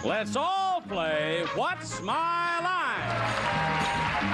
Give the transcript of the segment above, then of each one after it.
Let's all play What's My Line?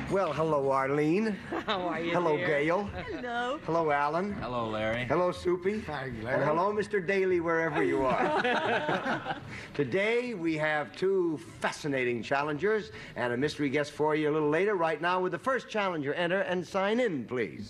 Well, hello, Arelen. How are you, Hello, dear? Gail. Hello. Hello, Arelen. Hello, Larry. Hello, Soupy. Hi, Larry. And hello, Mr. Daly, wherever you are. Today, we have two fascinating challengers and a mystery guest for you a little later. Right now, with the first challenger, enter and sign in, please.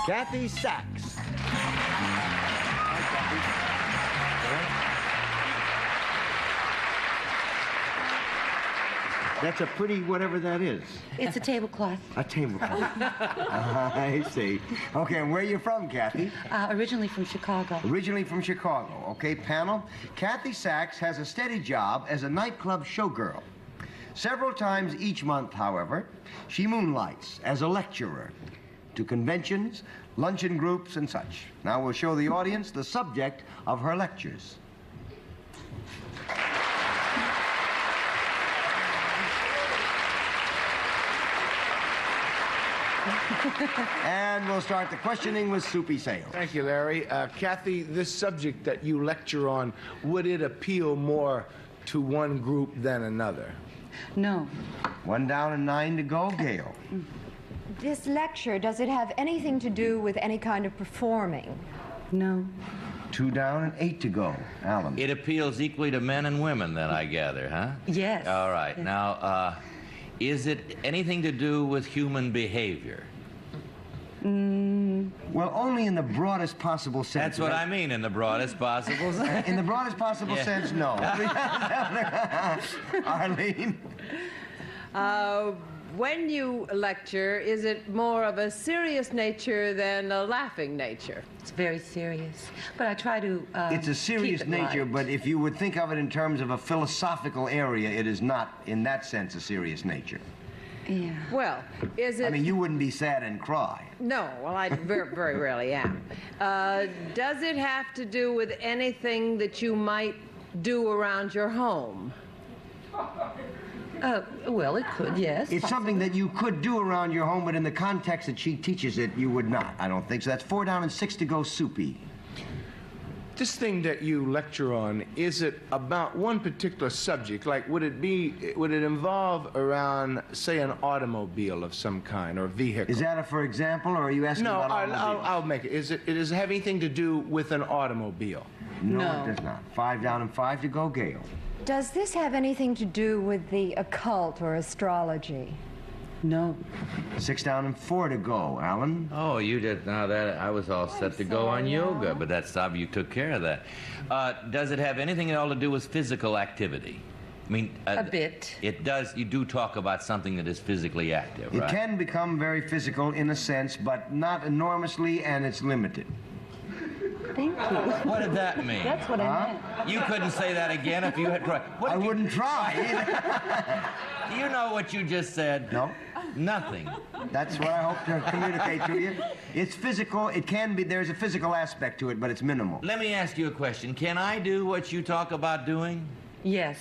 Kathy Sachs. That's a pretty whatever that is. It's a tablecloth. A tablecloth. I see. Okay, and where are you from, Kathy? Originally from Chicago. Originally from Chicago. Okay, panel. Kathy Sachs has a steady job as a nightclub showgirl. Several times each month, however, she moonlights as a lecturer to conventions, luncheon groups, and such. Now we'll show the audience the subject of her lectures. And we'll start the questioning with Soupy Sales. Thank you, Larry. Kathy, this subject that you lecture on, would it appeal more to one group than another? No. 1 down and 9 to go, Gail. This lecture, does it have anything to do with any kind of performing? No. 2 down and 8 to go, Alan. It appeals equally to men and women, then, I gather, huh? Yes. All right. Yes. Now, is it anything to do with human behavior? Well, only in the broadest possible sense. That's what I mean, in the broadest possible sense. In the broadest possible Yeah. sense, no. Arlene? When you lecture, is it more of a serious nature than a laughing nature? It's very serious. But I try to It's a serious keep it nature, light. but if you would think of it in terms of a philosophical area, it is not, in that sense, a serious nature. Yeah. Well, is it... I mean, you wouldn't be sad and cry. No, well, I very, very rarely am. Does it have to do with anything that you might do around your home? Well, it could, yes. It's something that you could do around your home, but in the context that she teaches it, you would not. I don't think so. That's 4 down and 6 to go, Soupy. This thing that you lecture on, is it about one particular subject? Like, would it involve around, say, an automobile of some kind or vehicle? Is that a for example, or are you asking No, about automobiles? I'll make it. Does it have anything to do with an automobile? No, it does not. 5 down and 5 to go, Gail. Does this have anything to do with the occult or astrology? No. 6 down and 4 to go, Alan. Oh, you did. Now that I was all set to go on sorry, yoga, Al. but that's obvious. You took care of that. Does it have anything at all to do with physical activity? I mean, A bit. It does. You do talk about something that is physically active, It right? can become very physical in a sense, but not enormously, and it's limited. Thank you. What did that mean? That's what I meant. You couldn't say that again if you had tried. What I did you- wouldn't try. Do you know what you just said? No. Nothing. That's what I hope to communicate to you. It's physical. It can be. There's a physical aspect to it, but it's minimal. Let me ask you a question. Can I do what you talk about doing? Yes.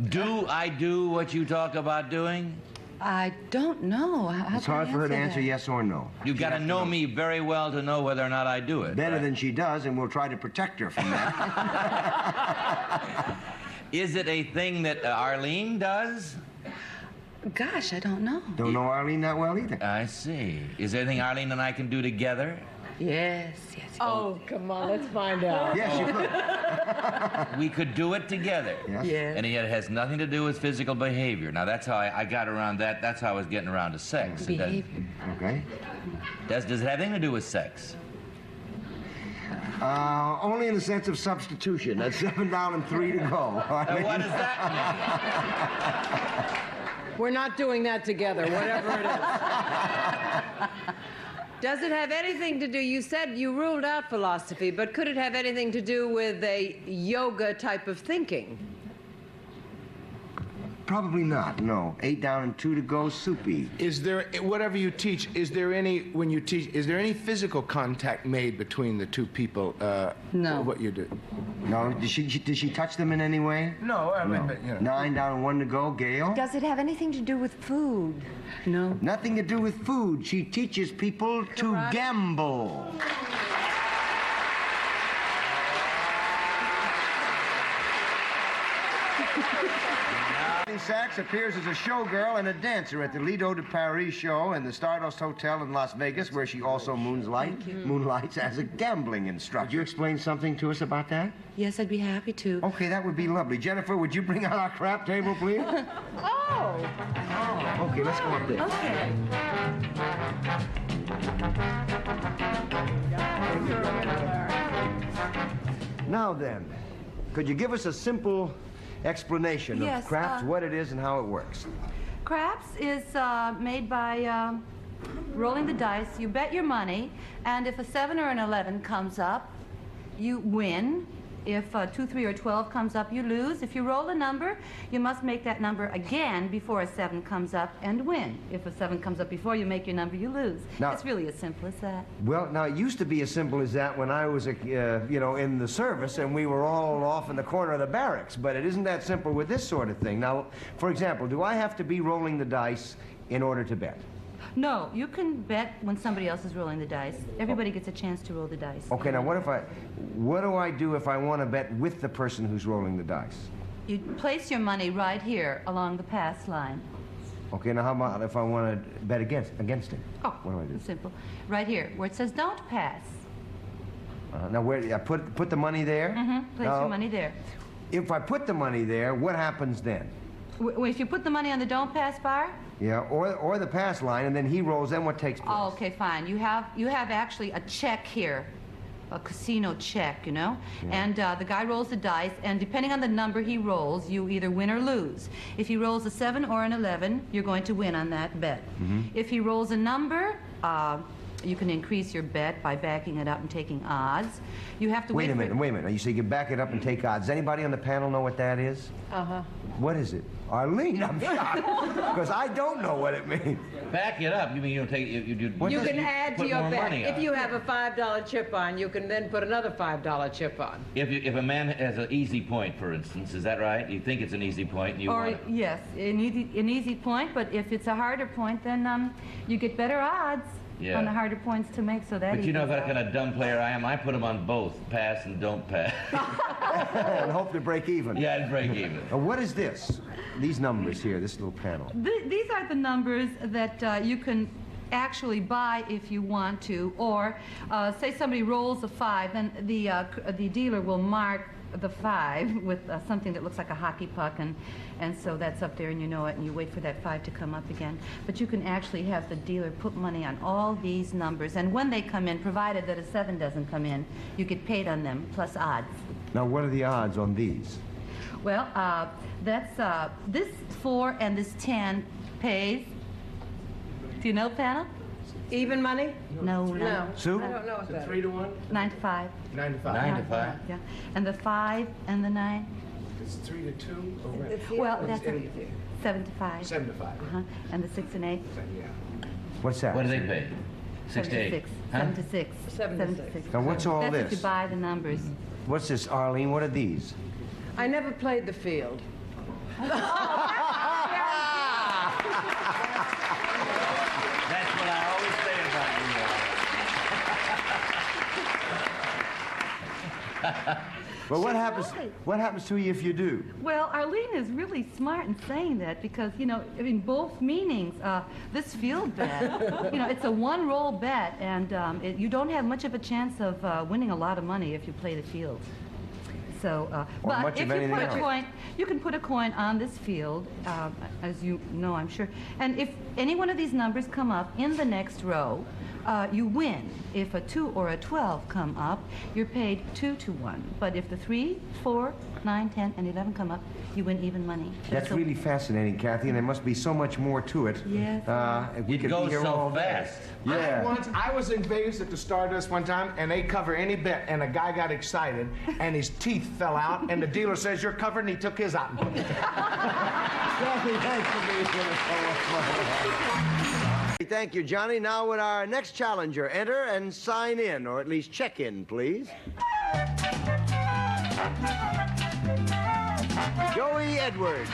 Do I do what you talk about doing? I don't know. How It's can I hard for her to answer that? yes or no. You've got to know me very well to know whether or not I do it. Better right? than she does, and we'll try to protect her from that. Is it a thing that Arlene does? Gosh, I don't know. Don't know Arlene that well either. I see. Is there anything Arlene and I can do together? Yes, yes. Oh, come on, let's find out. Yes, you could. We could do it together. Yes. Yes. And yet it has nothing to do with physical behavior. Now, that's how I got around that. That's how I was getting around to sex. It Behavior. Okay. Does it have anything to do with sex? Only in the sense of substitution. That's 7 down and 3 to go. What does that We're not doing that together, whatever it is. Does it have anything to do, you said you ruled out philosophy, but could it have anything to do with a yoga type of thinking? Probably not, no. 8 down and 2 to go, Soupy. Is there, whatever you teach, is there any, when you teach, is there any physical contact made between the two people? No. What you do? No, did she touch them in any way? No, I mean, but, you know. 9 down and 1 to go. Gail? Does it have anything to do with food? No. Nothing to do with food. She teaches people to gamble. Sachs appears as a showgirl and a dancer at the Lido de Paris show and the Stardust Hotel in Las Vegas, where she also moonlights as a gambling instructor. Could you explain something to us about that? Yes, I'd be happy to. Okay, that would be lovely. Jennifer, would you bring out our crap table, please? Oh. Okay, let's go up there. Okay. Now then, could you give us a simple explanation Yes, of craps, what it is and how it works? Craps is made by rolling the dice. You bet your money, and if a 7 or an 11 comes up, you win. If 2, 3, or 12 comes up, you lose. If you roll a number, you must make that number again before a 7 comes up and win. If a 7 comes up before you make your number, you lose. Now, it's really as simple as that. Well, now, it used to be as simple as that when I was, in the service and we were all off in the corner of the barracks, but it isn't that simple with this sort of thing. Now, for example, do I have to be rolling the dice in order to bet? No, you can bet when somebody else is rolling the dice. Everybody gets a chance to roll the dice. Okay, now what do I do if I want to bet with the person who's rolling the dice? You place your money right here along the pass line. Okay, now how about if I want to bet against him? Oh, What do I do? simple. Right here, where it says don't pass. Now, where I put the money there? Mm-hmm. Place Now, your money there. If I put the money there, what happens then? If you put the money on the don't pass bar, Yeah, or the pass line, and then he rolls, then what takes place? oh, okay, fine. You have actually a check here, a casino check, you know? And the guy rolls the dice, and depending on the number he rolls, you either win or lose. If he rolls a 7 or an 11, you're going to win on that bet. If he rolls a number, you can increase your bet by backing it up and taking odds. You have to Wait a minute. You say you back it up and take odds. Does anybody on the panel know what that is? Uh-huh. What is it? Arlene, I'm shocked. Because I don't know what it means. Back it up. You mean you take you do? You can add to put your more bet. money If on. you have a $5 chip on, you can then put another $5 chip on. If a man has an easy point, for instance, is that right? You think it's an easy point, and you Or, want it. yes, an easy point, but if it's a harder point, then you get better odds Yeah. on the harder points to make, so that But you know evens what out. kind of dumb player I am? I put them on both, pass and don't pass. And hope to break even. Yeah, I'd break even. What is this? These numbers here, this little panel. These are the numbers that you can actually buy if you want to, or say somebody rolls a 5, then the dealer will mark the 5 with something that looks like a hockey puck, and so that's up there and you know it, and you wait for that 5 to come up again. But you can actually have the dealer put money on all these numbers, and when they come in, provided that a 7 doesn't come in, you get paid on them plus odds. Now, what are the odds on these? Well, that's this 4 and this 10 pays. Do you know, panel? Even money? No. No. Sue? I don't know what that is. 3 to 1? 9 to 5. 9 to 5. 9 to 5. Yeah. And the 5 and the 9? It's 3 to 2? Or what? It's Well, here. that's in- 7 to 5. 7 to 5. Uh-huh. And the 6 and 8? Yeah. What's that? What do they pay? 6 to 8. 6. Huh? 7 to 6. 7 to 6. Now, what's all That's this? if you buy the numbers. What's this, Arlene? What are these? I never played the field. That's what I always say about you. Well, what happens to you if you do? Well, Arlene is really smart in saying that because, you know, I mean, both meanings, this field bet, you know, it's a one-roll bet, and you don't have much of a chance of winning a lot of money if you play the field. So, Or but much if of you anything put a else. coin, you can put a coin on this field, as you know, I'm sure. And if any one of these numbers come up in the next row, you win. If a 2 or a 12 come up, you're paid 2 to 1. But if the 3, 4, 9, 10, and 11 come up, you win even money. That's So- really fascinating, Kathy, and there must be so much more to it. Yes. If we It could be goes here so all day. fast. Yeah. I was in Vegas at the Stardust one time, and they cover any bet, and a guy got excited, and his teeth fell out, and the dealer says, "You're covered," and he took his out. Kathy, thanks for being with us so much. Thank you, Johnny. Now would our next challenger enter and sign in, or at least check in, please? Joey Edwards.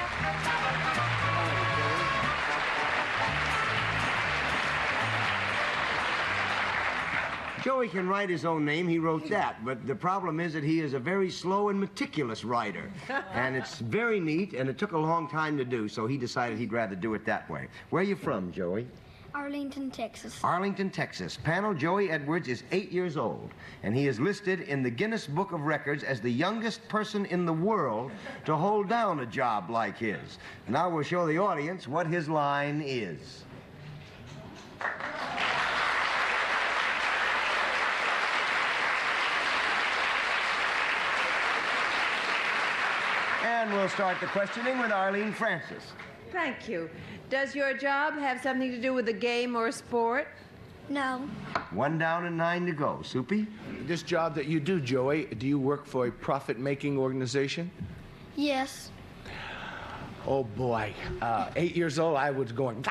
Joey can write his own name, he wrote that, but the problem is that he is a very slow and meticulous writer. And it's very neat, and it took a long time to do, so he decided he'd rather do it that way. Where are you from, Joey? Arlington, Texas. Arlington, Texas. Panel Joey Edwards is 8 years old, and he is listed in the Guinness Book of Records as the youngest person in the world to hold down a job like his. Now we'll show the audience what his line is. And we'll start the questioning with Arlene Francis. Thank you. Does your job have something to do with a game or a sport? No. 1 down and 9 to go. Soupy? This job that you do, Joey, do you work for a profit-making organization? Yes. Oh, boy. 8 years old, I was going,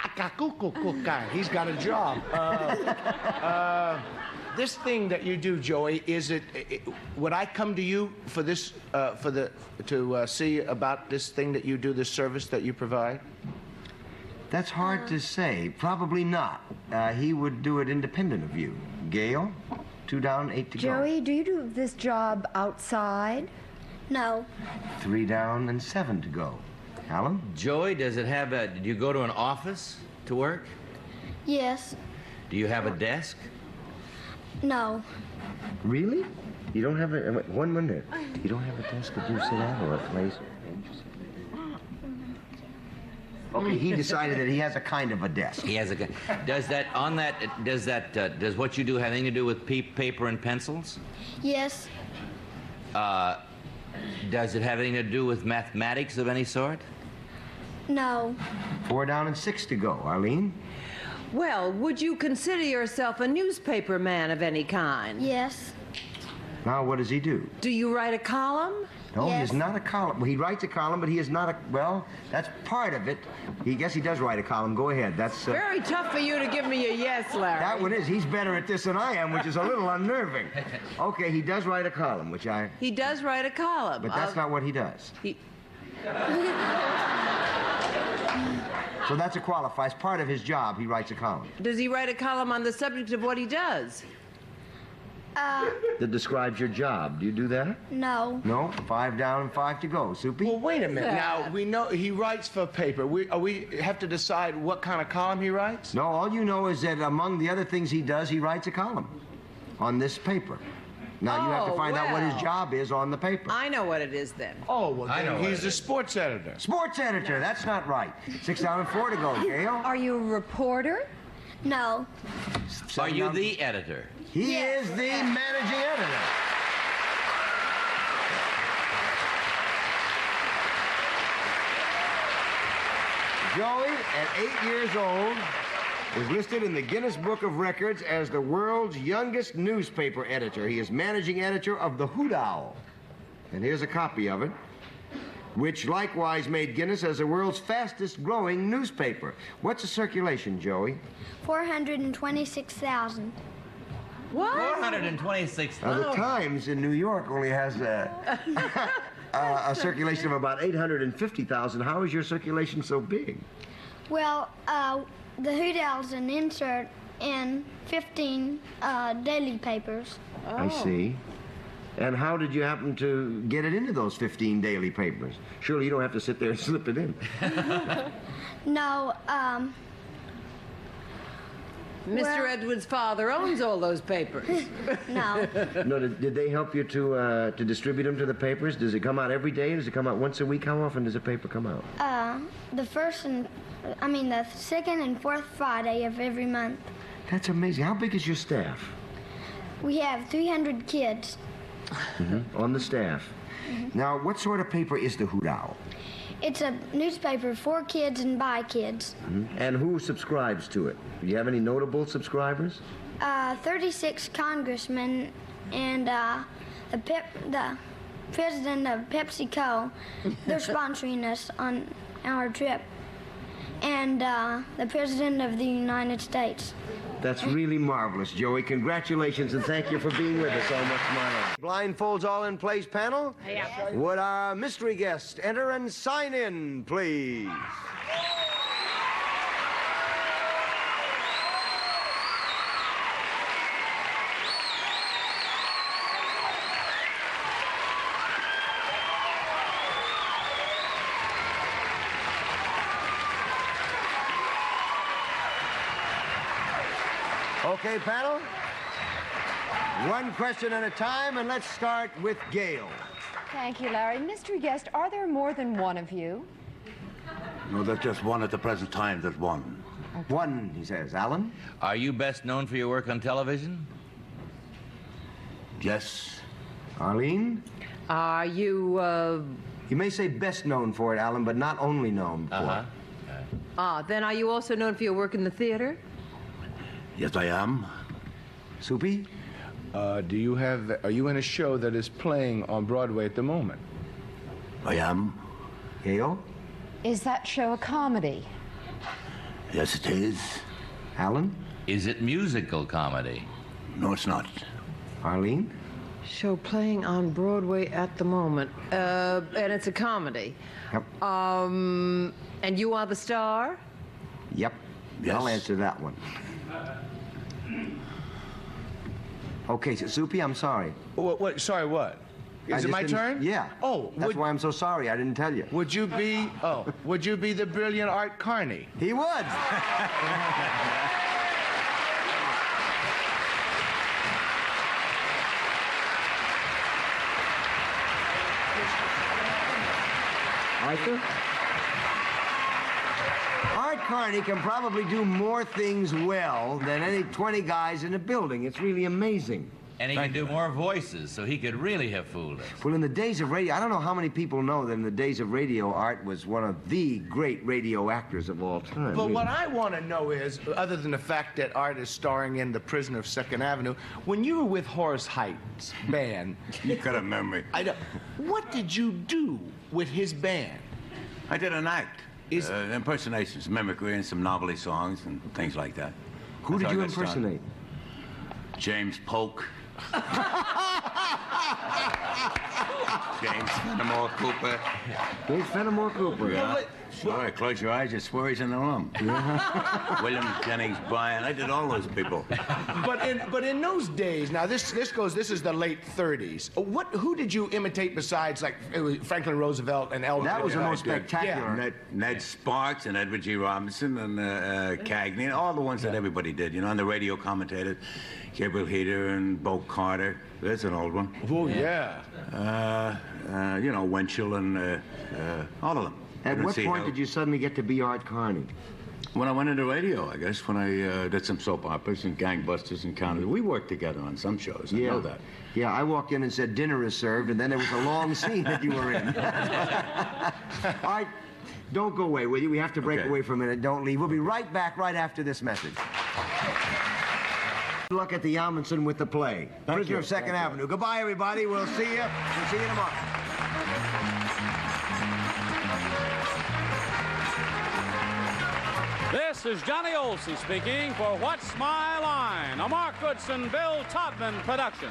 he's got a job. This thing that you do, Joey, would I come to you for this, to see about this thing that you do, this service that you provide? That's hard to say. Probably not. He would do it independent of you. Gail? 2 down, 8 to go. Joey, do you do this job outside? No. 3 down and 7 to go. Alan? Joey, do you go to an office to work? Yes. Do you have a desk? No. Really? You don't have a... 1 minute. You don't have a desk to do sit at or a place? Okay, he decided that he has a kind of a desk. He has a. Does what you do have anything to do with paper and pencils? Yes. Does it have anything to do with mathematics of any sort? No. 4 down and 6 to go. Arlene? Well, would you consider yourself a newspaper man of any kind? Yes. Now, what does he do? Do you write a column? No, he Yes. is not a column. Well, he writes a column, but he is not a... Well, that's part of it. He does write a column. Go ahead. That's... Very tough for you to give me a yes, Larry. That one is. He's better at this than I am, which is a little unnerving. Okay, he does write a column, which I... He does write a column. But that's not what he does. So that's a qualifier. As part of his job, he writes a column. Does he write a column on the subject of what he does? That describes your job. Do you do that? No. No? 5 down and 5 to go. Soupy? Well, wait a minute. Now, we know he writes for paper. We have to decide what kind of column he writes? No, all you know is that among the other things he does, he writes a column on this paper. Now, you have to find out what his job is on the paper. I know what it is then. Oh, well, I know then what he's it the is. sports editor. Sports editor. That's not right. 6 down and 4 to go. Gail? Are you a reporter? No. Are 7 you down. the editor? He is the managing editor. Joey, at 8 years old, is listed in the Guinness Book of Records as the world's youngest newspaper editor. He is managing editor of the Hoot Owl. And here's a copy of it, which likewise made Guinness as the world's fastest growing newspaper. What's the circulation, Joey? 426,000. What? 426. Now, the Times in New York only has a circulation of about 850,000. How is your circulation so big? Well, the Hoot Owl's an insert in 15 daily papers. I see. And how did you happen to get it into those 15 daily papers? Surely you don't have to sit there and slip it in. No, Mr. Edwards' father owns all those papers. no. No, did they help you to distribute them to the papers? Does it come out every day? Does it come out once a week? How often does a paper come out? The second and fourth Friday of every month. That's amazing. How big is your staff? We have 300 kids. On the staff. Now, what sort of paper is the Hoot Owl? It's a newspaper for kids and by kids. And who subscribes to it? Do you have any notable subscribers? 36 congressmen and the president of PepsiCo. They're sponsoring us on our trip. And the president of the United States. That's really marvelous, Joey. Congratulations and thank you for being with us on What's My Line. Blindfolds all in place, panel? Yeah. Would our mystery guest enter and sign in, please? Okay, panel. One question at a time, and let's start with Gail. Thank you, Larry. Mystery guest, are there more than one of you? No, there's just one at the present time. There's one. One, he says. Alan? Are you best known for your work on television? Yes. Arlene? Are you, You may say best known for it, Alan, but not only known for it. then are you also known for your work in the theater? Yes, I am. Soupy? Are you in a show that is playing on Broadway at the moment? I am. Gail? Is that show a comedy? Yes, it is. Alan? Is it musical comedy? No, it's not. Arlene? Show playing on Broadway at the moment. And it's a comedy. Yep. And you are the star? Yep. Yes. I'll answer that one. Okay, so Soupy, I'm sorry. What? Sorry, what? Is it my turn? Yeah. Oh, that's why I'm so sorry. I didn't tell you. Would you be? Oh, would you be the brilliant Art Carney? He would. Arthur? Art Carney can probably do more things well than any 20 guys in a building. It's really amazing. And he can do more voices, so he could really have fooled us. Well, in the days of radio, I don't know how many people know that in the days of radio, Art was one of the great radio actors of all time. But what I want to know is, other than the fact that Art is starring in The Prisoner of Second Avenue, when you were with Horace Height's band... You got a memory. I know. What did you do with his band? I did an act. Impersonations, mimicry, and some novelty songs and things like that. Who did you impersonate? James Polk. James Fenimore Cooper. James Fenimore Cooper. Yeah. Sure, close your eyes, you swear he's in the room. William Jennings Bryan. I did all those people. But in those days, now this is the late 30s. Who did you imitate besides like Franklin Roosevelt and Elvis? That was the most spectacular. Yeah. Ned Sparks and Edward G. Robinson and Cagney, and all the ones that everybody did, you know, and the radio commentators, Gabriel Heater and Bo Carter. There's an old one. Oh, yeah. You know, Winchell and all of them. At what point did you suddenly get to be Art Carney? When I went into radio, I guess, when I did some soap operas and gangbusters and counters. We worked together on some shows, I know that. Yeah, I walked in and said, dinner is served, and then there was a long scene that you were in. All right, don't go away, will you? We have to break away for a minute. Don't leave. We'll be right back right after this message. Good luck at the Amundsen with the play. Prisoner of Second Avenue. Goodbye, everybody. We'll see you. We'll see you tomorrow. This is Johnny Olson speaking for What's My Line, a Mark Goodson, Bill Todman production.